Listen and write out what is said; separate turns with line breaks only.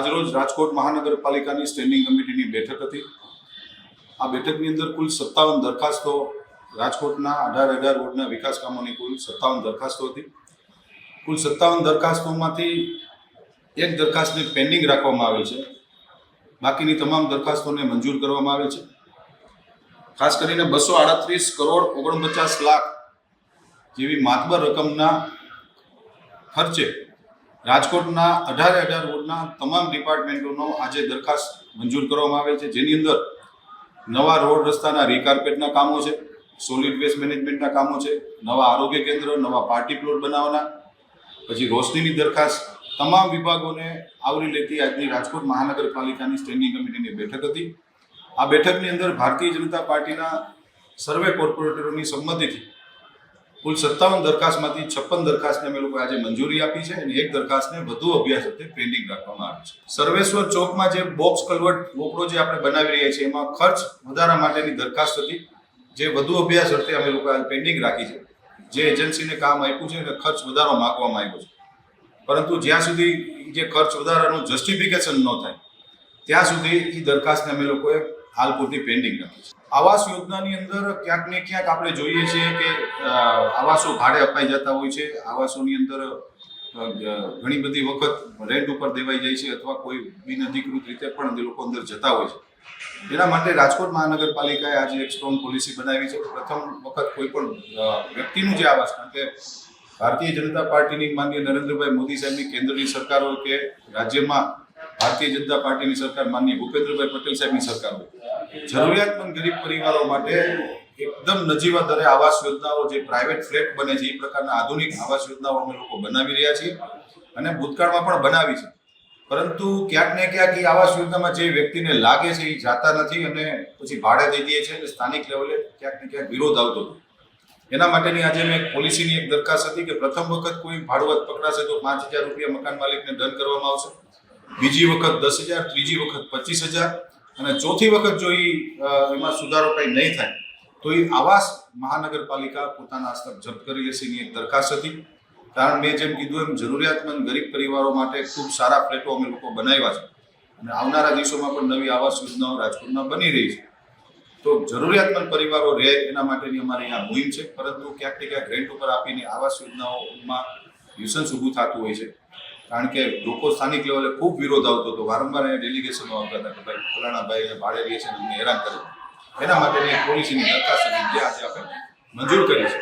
આજરોજ રાજકોટ મહાનગરપાલિકાની સ્ટેન્ડિંગ કમિટીની બેઠક હતી। આ બેઠકની અંદર કુલ 57 દરખાસ્તો રાજકોટના 18 વોર્ડના વિકાસ કામોની કુલ 57 દરખાસ્તો હતી। કુલ 57 દરખાસ્તોમાંથી એક દરખાસ્તને પેન્ડિંગ રાખવામાં આવેલ છે, બાકીની તમામ દરખાસ્તોને મંજૂર કરવામાં આવેલ છે। ખાસ કરીને 238 કરોડ 49 લાખ જેવી માતબર રકમના ખર્ચે રાજકોટના 18 વોર્ડના તમામ ડિપાર્ટમેન્ટોનો આજે દરખાસ્ત મંજૂર કરવામાં આવેલ છે, જેની અંદર નવા રોડ રસ્તાના રીકાર્પેટના કામો છે, સોલિડ વેસ્ટ મેનેજમેન્ટના કામો છે, નવા આરોગ્ય કેન્દ્ર, નવા પાર્ટી પ્લોટ બનાવવાના, પછી રોશનીની દરખાસ્ત, તમામ વિભાગોને આવરી લેતી આજની રાજકોટ મહાનગરપાલિકાની સ્ટેન્ડિંગ કમિટીની બેઠક હતી। આ બેઠકની અંદર ભારતીય જનતા પાર્ટીના સર્વે કોર્પોરેટરોની સંમતિથી કુલ 57 દરખાસ્તમાંથી 56 દરખાસ્તને અમે લોકો આજે મંજૂરી આપી છે અને એક દરખાસ્તને વધુ અભ્યાસ અર્થે પેન્ડિંગ રાખવામાં આવી છે। સર્વેશ્વર ચોકમાં જે બોક્સ કલવર્ટ વોકડો જે આપણે બનાવી રહ્યા છીએ એમાં ખર્ચ વધારા માટેની દરખાસ્ત હતી, જે વધુ અભ્યાસ અર્થે અમે લોકો પેન્ડિંગ રાખી છે। જે એજન્સીને કામ આપ્યું છે અને ખર્ચ વધારો માંગવામાં આવ્યો છે, પરંતુ જ્યાં સુધી જે ખર્ચ વધારાનું જસ્ટિફિકેશન ન થાય ત્યાં સુધી એ દરખાસ્તને અમે લોકોએ હાલ પૂરતી પેન્ડિંગ રાખી છે। આવાસ યોજનાની અંદર ક્યાંક ને ક્યાંક આપણે જોઈએ છીએ કે આવાસો ભાડે અપાઈ જતા હોય છે, આવાસોની અંદર ઘણી બધી વખત રેન્ટ ઉપર દેવાઈ જાય છે અથવા કોઈ બિનઅધિકૃત રીતે પણ એ લોકો અંદર જતા હોય છે। એના માટે રાજકોટ મહાનગરપાલિકાએ આજે એક સ્ટ્રોંગ પોલિસી બનાવી છે। પ્રથમ વખત કોઈ પણ વ્યક્તિનું જે આવાસ, કારણ કે ભારતીય જનતા પાર્ટીની માનનીય નરેન્દ્રભાઈ મોદી સાહેબની કેન્દ્રની સરકાર હોય કે રાજ્યમાં ભારતીય જનતા પાર્ટીની સરકાર માનનીય ભૂપેન્દ્રભાઈ પટેલ સાહેબની સરકાર હોય, જરૂરિયાતમંદ ગરીબ પરિવારો માટે એકદમ નજીવા દરે આવાસ યોજનાઓ, જે પ્રાઇવેટ ફ્લેટ બને છે એ પ્રકારના આધુનિક આવાસ યોજનાઓ અમે લોકો બનાવી રહ્યા છીએ અને ભૂતકાળમાં પણ બનાવી છે। પરંતુ ક્યાંક ને ક્યાંક એ આવાસ યોજનામાં જે વ્યક્તિને લાગે છે એ જાતા નથી અને પછી ભાડે દઈ દે છે અને સ્થાનિક લેવલે ક્યાંક ને ક્યાંક વિરોધ આવતો હતો। એના માટેની આજે મેં પોલિસીની એક દરખાસ્ત હતી કે પ્રથમ વખત કોઈ ભાડુઆત પકડાશે તો 5,000 રૂપિયા મકાન માલિકને દંડ કરવામાં આવશે, બીજી વખત 10,000, ત્રીજી વખત 25,000 અને ચોથી વખત જો એમાં સુધારો કંઈ નહીં થાય તો એ આવાસ મહાનગરપાલિકા પોતાના હસ્તક જપ્ત કરી લેશે એની એક દરખાસ્ત હતી। કારણ મેં જેમ કીધું એમ જરૂરિયાતમંદ ગરીબ પરિવારો માટે ખૂબ સારા ફ્લેટો અમે લોકો બનાવ્યા છે અને આવનારા દિવસોમાં પણ નવી આવાસ યોજનાઓ રાજકોટમાં બની રહી છે। તો જરૂરિયાતમંદ પરિવારો રહે એના માટેની અમારી આ મુહિમ છે, પરંતુ ક્યાંક ને ક્યાંક રેન્ટ ઉપર આપીને આવાસ યોજનાઓમાં ન્યુસન્સ ઊભું થતું હોય છે, કારણ કે લોકો સ્થાનિક લેવલે ખૂબ વિરોધ આવતો હતો, વારંવાર અહીંયા ડેલિગેશનો આવતા હતા કે ભાઈ ફલાણા ભાઈ ભાડે રહે છે અને અમને હેરાન કરે। એના માટેની એક પોલિસીની દરખાસ્ત જે આજે આપણે મંજૂર કરી છે।